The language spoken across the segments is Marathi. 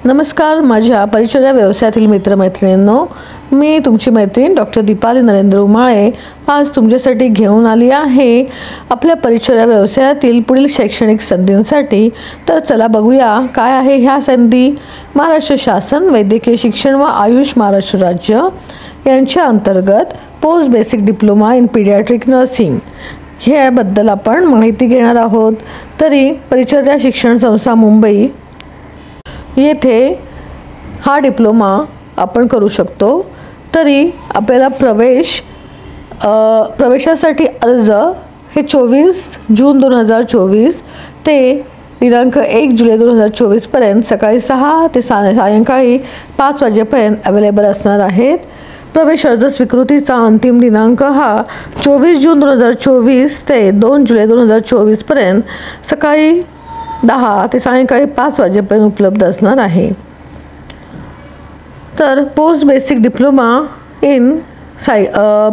नमस्कार माझ्या परिचर्या व्यवसायातील मित्रमैत्रिणींनो, मी तुमची मैत्रीण डॉक्टर दीपाली नरेंद्र उमाळे आज तुमच्यासाठी घेऊन आली आहे आपल्या परिचर्या व्यवसायातील पुढील शैक्षणिक संधींसाठी। तर चला बघूया काय आहे ह्या संधी। महाराष्ट्र शासन वैद्यकीय शिक्षण व आयुष महाराष्ट्र राज्य यांच्या अंतर्गत post basic diploma in paediatric nursing ह्याबद्दल आपण माहिती घेणार आहोत। तरी परिचर्या शिक्षण संस्था मुंबई येथे हा डिप्लोमा आपण करू शकतो। तरी आपल्याला प्रवेशासाठी अर्ज हे 24 जून 2024 ते दिनांक 1 जुलै 2024 पर्यंत सकाळी 6 ते सायंकाळी 5 वाजेपर्यंत अवेलेबल असणार आहेत। प्रवेश अर्ज स्वीकृतीचा अंतिम दिनांक हा 24 जून 2024 ते 2 जुलै 2024 पर्यंत सकाळी 10 ते सायंकाळी 5 वाजेपर्यंत उपलब्ध असणार आहे। तर post basic diploma in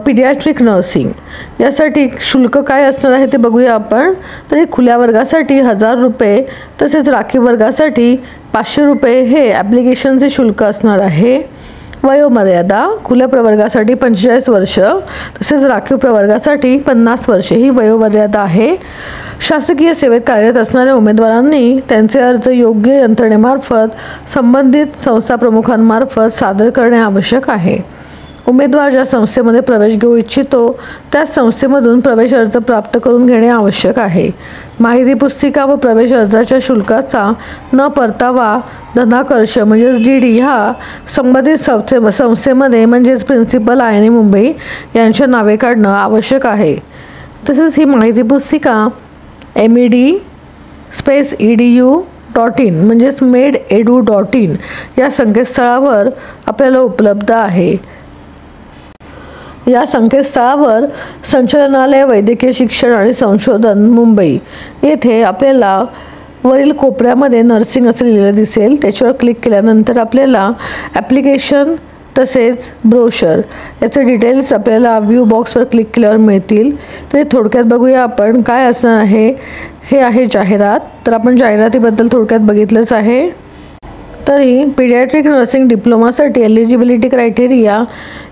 paediatric nursing यासाठी शुल्क काय असणार आहे ते बघूया आपण। तरी खुल्या वर्गासाठी 1000 रुपये तसेच राखीव वर्गासाठी 500 रुपये हे ॲप्लिकेशनचे शुल्क असणार आहे। वयोमर्यादा खुल्या प्रवर्गासाठी 45 वर्ष तसेच राखीव प्रवर्गासाठी 50 वर्षे ही वयोमर्यादा आहे। शासकीय सेवेत कार्यरत असणाऱ्या उमेदवारांनी त्यांचे अर्ज योग्य यंत्रणेमार्फत संबंधित संस्था प्रमुखांमार्फत सादर करणे आवश्यक आहे। उमेदवार ज्या संस्थेमध्ये प्रवेश घेऊ इच्छितो त्या संस्थेमधून प्रवेश अर्ज प्राप्त करून घेणे आवश्यक आहे। माहिती पुस्तिका व प्रवेश अर्जाच्या शुल्काचा न परतावा धनाकर्ष म्हणजेच DD हा संबंधित संस्थेमध्ये म्हणजेच प्रिन्सिपल INA मुंबई यांच्या नावे काढणं आवश्यक आहे। तसेच ही माहिती पुस्तिका med/edu.in म्हणजेच mededu.in या संकेतस्थळावर आपल्याला उपलब्ध आहे। या संकेतस्थळावर संचालनालय वैद्यकीय शिक्षण आणि संशोधन मुंबई येथे आपल्याला वरील कोपऱ्यामध्ये नर्सिंग असं लिहिलेलं दिसेल। त्याच्यावर क्लिक केल्यानंतर आपल्याला ॲप्लिकेशन तसेच ब्रोशर याचे डिटेल्स आपल्याला व्ह्यू बॉक्सवर क्लिक केल्यावर मिळतील। तरी थोडक्यात बघूया आपण काय असणार आहे। हे आहे जाहिरात। तर आपण जाहिरातीबद्दल थोडक्यात बघितलंच आहे। तरी पीडियाट्रिक नर्सिंग डिप्लोमासाठी एलिजिबिलिटी क्रायटेरिया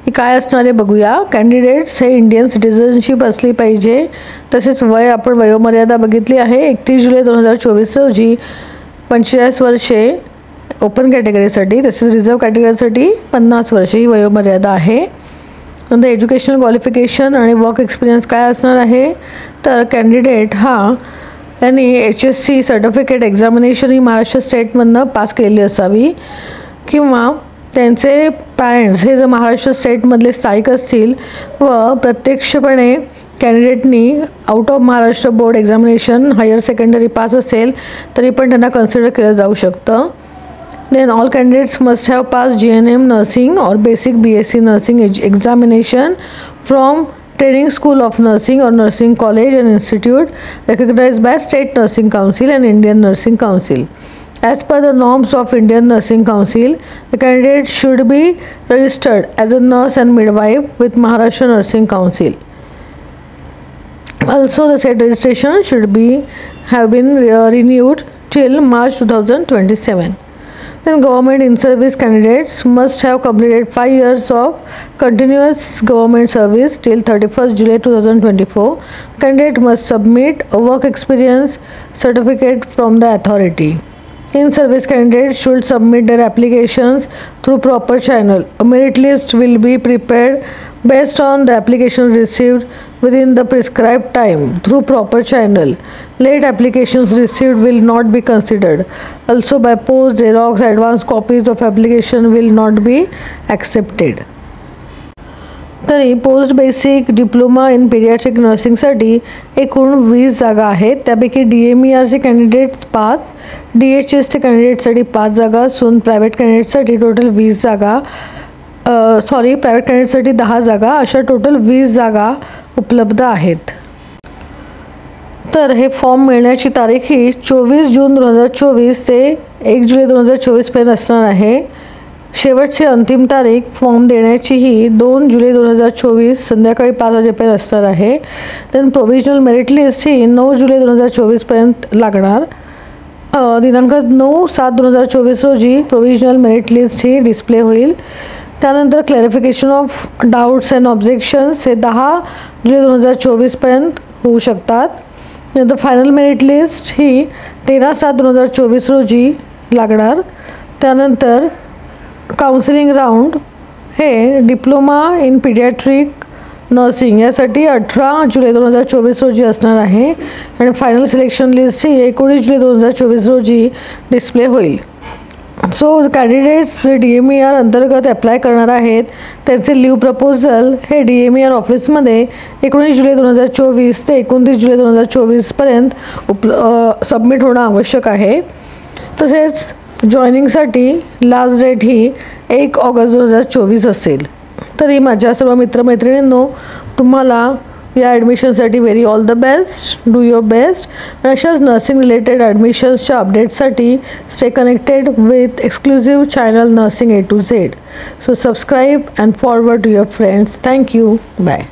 ही काय असणार आहे बघूया। कॅन्डिडेट्स हे इंडियन सिटिझनशिप असली पाहिजे। तसेच आपण वयोमर्यादा बघितली आहे 31 जुलै 2024 रोजी 45 वर्षे ओपन कॅटेगरीसाठी तसेच रिझर्व कॅटेगरीसाठी 50 वर्षे ही वयोमर्यादा आहे। नंतर एज्युकेशनल क्वालिफिकेशन आणि वर्क एक्सपिरियन्स काय असणार आहे। तर कॅन्डिडेट हा यांनी HSC सर्टिफिकेट एक्झामिनेशन ही महाराष्ट्र स्टेटमधनं पास केलेली असावी किंवा त्यांचे पॅरेंट्स हे जर महाराष्ट्र स्टेटमधले स्थायिक असतील व प्रत्यक्षपणे कॅन्डिडेटनी out of Maharashtra board examination higher secondary pass असेल तरी पण त्यांना कन्सिडर केलं जाऊ शकतं। Then all candidates must have passed GNM nursing or basic BSc nursing examination from Training School of Nursing or Nursing College and Institute recognized by State Nursing Council and Indian Nursing Council. As per the norms of Indian Nursing Council, the candidate should be registered as a nurse and midwife with Maharashtra Nursing Council. Also, the said registration should have been renewed till March 2027. Then government in-service candidates must have completed 5 years of continuous government service till 31st July 2024. Candidate must submit a work experience certificate from the authority. In-service candidates should submit their applications through proper channel. A merit list will be prepared based on the application received within the prescribed time through proper channel. Late applications received will not be considered. Also by post, Xerox, advance copies of application will not be accepted. तरी post basic diploma in paediatric नर्सिंगसाठी एकूण 20 जागा आहेत। त्यापैकी DMERचे कॅन्डिडेट्स 5, DHSचे कॅन्डिडेटसाठी 5 जागा असून प्रायव्हेट कॅन्डिडेटसाठी टोटल 20 जागा प्रायव्हेट कॅन्डिडेटसाठी 10 जागा अशा टोटल 20 जागा उपलब्ध आहेत। तर हे फॉर्म मिळण्याची तारीख ही 24 जून 2024 ते 1 जुलै 2024 पर्यंत असणार आहे। शेवटची अंतिम तारीख फॉर्म देण्याची ही 2 जुलै 2024 संध्याकाळी 5 वाजेपर्यंत असणार आहे। देन प्रोव्हिजनल मेरिट लिस्ट ही 9 जुलै 2024 पर्यंत लागणार दिनांक 9/7/2024 रोजी प्रोविजनल मेरिट लिस्ट ही डिस्प्ले होईल. त्यानंतर clarification of doubts and objections हे 10 जुलै 2024पर्यंत होऊ शकतात. नंतर फायनल मेरिट लिस्ट ही 13/7/2024 रोजी लागणार. त्यानंतर काउन्सिलिंग राऊंड हे डिप्लोमा इन पीडियाट्रिक नर्सिंग यासाठी 18 जुलै 2024 रोजी असणार आहे आणि फायनल सिलेक्शन लिस्ट ही 19 जुलै 2024 रोजी डिस्प्ले होईल. सो कॅन्डिडेट्स जे DMER अंतर्गत अप्लाय करणार आहेत त्यांचे लीव प्रपोजल हे DMER ऑफिसमध्ये 19 जुलै 2024 ते 29 जुलै 2024पर्यंत सबमिट होणं आवश्यक आहे. तसेच जॉईनिंगसाठी लास्ट डेट ही 1 ऑगस्ट 2024 असेल. तरी माझ्या सर्व मित्रमैत्रिणींनो, तुम्हाला या ॲडमिशनसाठी very all the best. Do your best. अशाच नर्सिंग रिलेटेड ॲडमिशन्सच्या अपडेट्ससाठी stay connected with exclusive channel nursing A to Z. So subscribe and forward to your friends. Thank you. Bye.